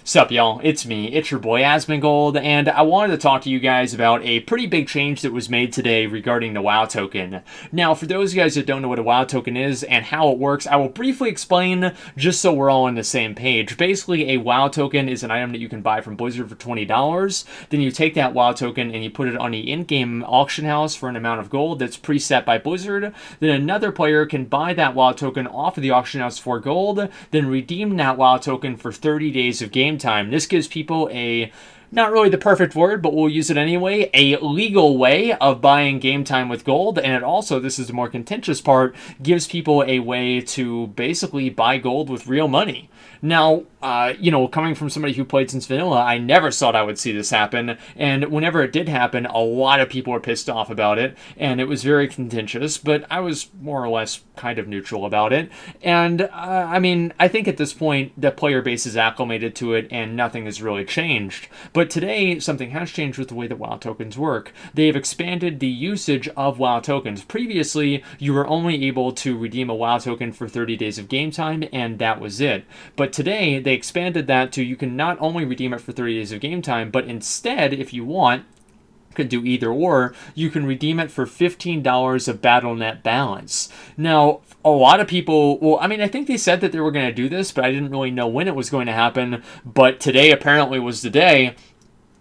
Sup, y'all? It's me. It's your boy Asmongold, and I wanted to talk to you guys about a pretty big change that was made today regarding the WoW token. Now, for those of you guys that don't know what a WoW token is and how it works, I will briefly explain just so we're all on the same page. Basically, a WoW token is an item that you can buy from Blizzard for $20. Then you take that WoW token and you put it on the in-game auction house for an amount of gold that's preset by Blizzard. Then another player can buy that WoW token off of the auction house for gold, then redeem that WoW token for 30 days of game time. This gives people a, not really the perfect word, but we'll use it anyway, a legal way of buying game time with gold. And it also, this is the more contentious part, gives people a way to basically buy gold with real money. Now, coming from somebody who played since vanilla, I never thought I would see this happen. And whenever it did happen, a lot of people were pissed off about it. And it was very contentious, but I was more or less kind of neutral about it. And, I think at this point, the player base is acclimated to it and nothing has really changed. But today, something has changed with the way that WoW tokens work. They have expanded the usage of WoW tokens. Previously, you were only able to redeem a WoW token for 30 days of game time, and that was it. But today, they expanded that to you can not only redeem it for 30 days of game time, but instead, if you want, you can do either or, you can redeem it for $15 of BattleNet balance. Now, a lot of people, I think they said that they were going to do this, but I didn't really know when it was going to happen. But today apparently was the day.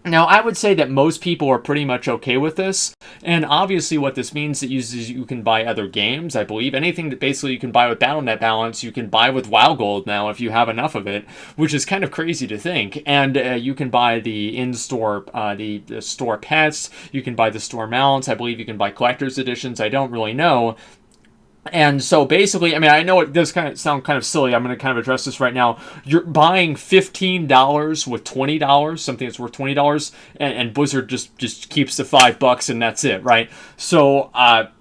Now, I would say that most people are pretty much okay with this, and obviously what this means is you can buy other games, I believe. Anything that basically you can buy with BattleNet balance, you can buy with WoW Gold now if you have enough of it, which is kind of crazy to think. And you can buy the in-store, the store pets, you can buy the store mounts, I believe you can buy collector's editions, I don't really know. And so basically, I know it does kind of sound kind of silly. I'm going to kind of address this right now. You're buying $15 with $20, something that's worth $20, and Blizzard just keeps the $5 and that's it, right? So,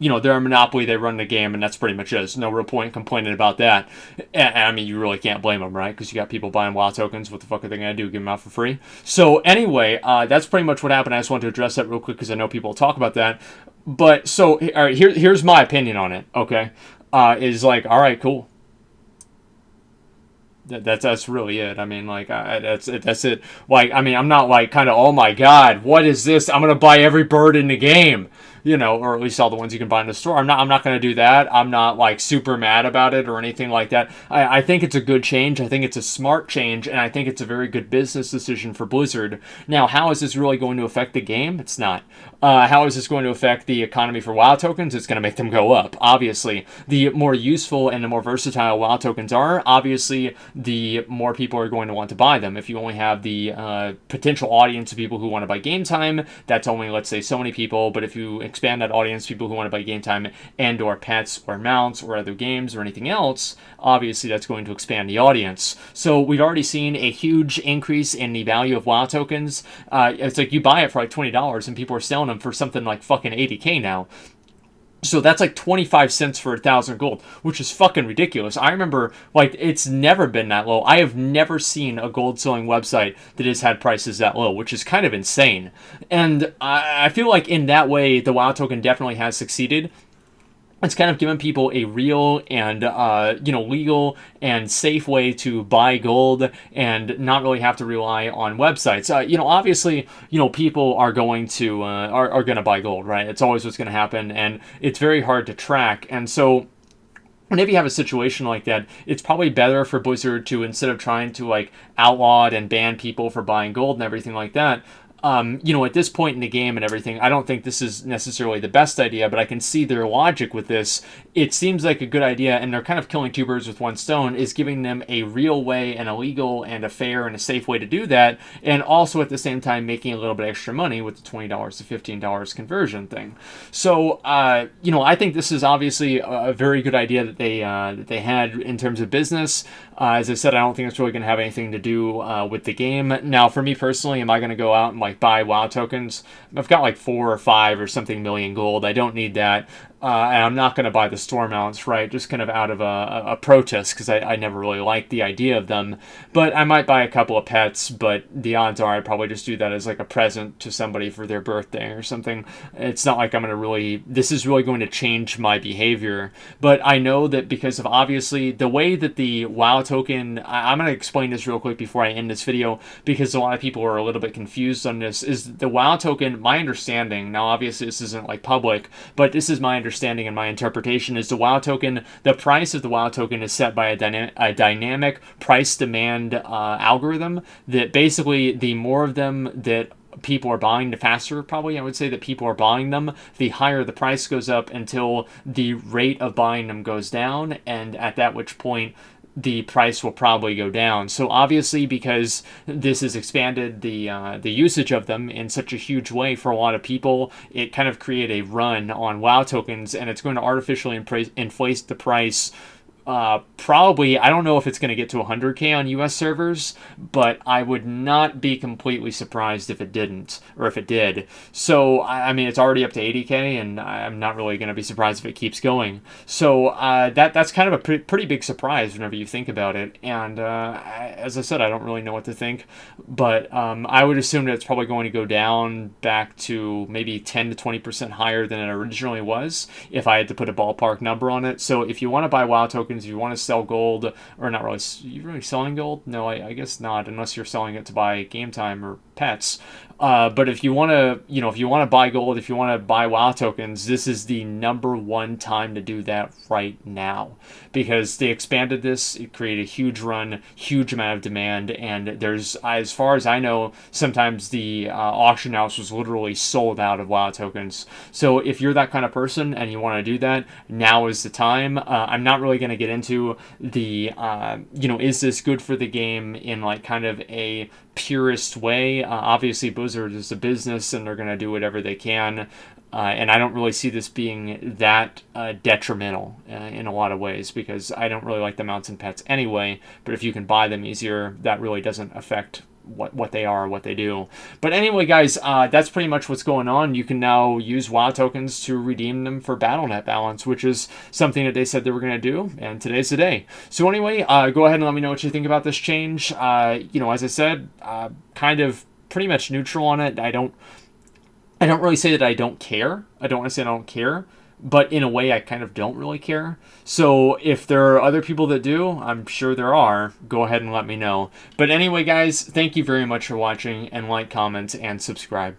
they're a monopoly. They run the game, and that's pretty much it. There's no real point complaining about that. And you really can't blame them, right? Because you got people buying WoW tokens. What the fuck are they going to do? Give them out for free? So anyway, that's pretty much what happened. I just wanted to address that real quick because I know people talk about that. But so, all right, here's my opinion on it. Okay, is like, all right, cool. That's really it. That's it. Like, I'm not like kind of, oh my god, what is this? I'm gonna buy every bird in the game, or at least all the ones you can buy in the store. I'm not gonna do that. I'm not like super mad about it or anything like that. I think it's a good change. I think it's a smart change, and I think it's a very good business decision for Blizzard. Now, how is this really going to affect the game? It's not. How is this going to affect the economy for WoW tokens? It's going to make them go up. Obviously, the more useful and the more versatile WoW tokens are, obviously, the more people are going to want to buy them. If you only have the potential audience of people who want to buy game time, that's only, let's say, so many people. But if you expand that audience, people who want to buy game time and or pets or mounts or other games or anything else, obviously that's going to expand the audience. So we've already seen a huge increase in the value of WoW tokens. It's like you buy it for like $20 and people are selling them for something like fucking 80K now. So that's like 25 cents for 1,000 gold, which is fucking ridiculous. I remember, like, it's never been that low. I have never seen a gold selling website that has had prices that low, which is kind of insane. And I feel like in that way, the WoW token definitely has succeeded. It's kind of given people a real and, legal and safe way to buy gold and not really have to rely on websites. Obviously, people are going to are going to buy gold, right? It's always what's going to happen, and it's very hard to track. And so, whenever you have a situation like that, it's probably better for Blizzard to, instead of trying to like outlaw and ban people for buying gold and everything like that, at this point in the game and everything, I don't think this is necessarily the best idea, but I can see their logic with this. It seems like a good idea, and they're kind of killing two birds with one stone, is giving them a real way and a legal and a fair and a safe way to do that, and also at the same time making a little bit extra money with the $20 to $15 conversion thing. So, I think this is obviously a very good idea that they had in terms of business. As I said, I don't think it's really going to have anything to do with the game. Now, for me personally, am I going to go out and like buy WoW tokens? I've got like 4 or 5 or something million gold. I don't need that. and I'm not going to buy the store mounts, right? Just kind of out of a protest, because I never really liked the idea of them. But I might buy a couple of pets, but the odds are I'd probably just do that as like a present to somebody for their birthday or something. It's not like I'm going to really, this is really going to change my behavior. But I know that because of obviously the way that the WoW token, I'm going to explain this real quick before I end this video, because a lot of people are a little bit confused on this, is the WoW token, my understanding, now obviously this isn't like public, but this is my understanding and my interpretation, is the WoW token, the price of the WoW token is set by a dynamic price demand algorithm that basically the more of them that people are buying, the faster probably I would say that people are buying them, the higher the price goes up until the rate of buying them goes down, and at that which point the price will probably go down. So obviously, because this has expanded the usage of them in such a huge way for a lot of people, it kind of created a run on WoW tokens, and it's going to artificially inflate the price. Probably, I don't know if it's going to get to 100k on US servers, but I would not be completely surprised if it didn't, or if it did. So, I mean, it's already up to 80k, and I'm not really going to be surprised if it keeps going. So, that's kind of a pretty big surprise whenever you think about it. And as I said, I don't really know what to think, but I would assume that it's probably going to go down back to maybe 10 to 20% higher than it originally was, if I had to put a ballpark number on it. So, if you want to buy WoW tokens, if you want to sell gold, or not really, you really selling gold? No, I guess not, unless you're selling it to buy game time or pets. But if you want to, if you want to buy gold, if you want to buy WoW tokens, this is the number one time to do that right now, because they expanded this. It created a huge run, huge amount of demand, and there's, as far as I know, sometimes the auction house was literally sold out of WoW tokens. So if you're that kind of person and you want to do that, now is the time. I'm not really going to get into the, is this good for the game in like kind of a purist way. Obviously, Blizzard is a business, and they're going to do whatever they can. And I don't really see this being that detrimental in a lot of ways, because I don't really like the mounts and pets anyway. But if you can buy them easier, that really doesn't affect what they are, what they do. But anyway, guys, that's pretty much what's going on. You can now use WoW tokens to redeem them for BattleNet balance, which is something that they said they were going to do, and today's the day. So anyway, go ahead and let me know what you think about this change. As I said, kind of pretty much neutral on it. I don't really say that I don't care. I don't want to say I don't care, but in a way I kind of don't really care. So if there are other people that do, I'm sure there are, go ahead and let me know. But anyway, guys, thank you very much for watching, and like, comment, and subscribe.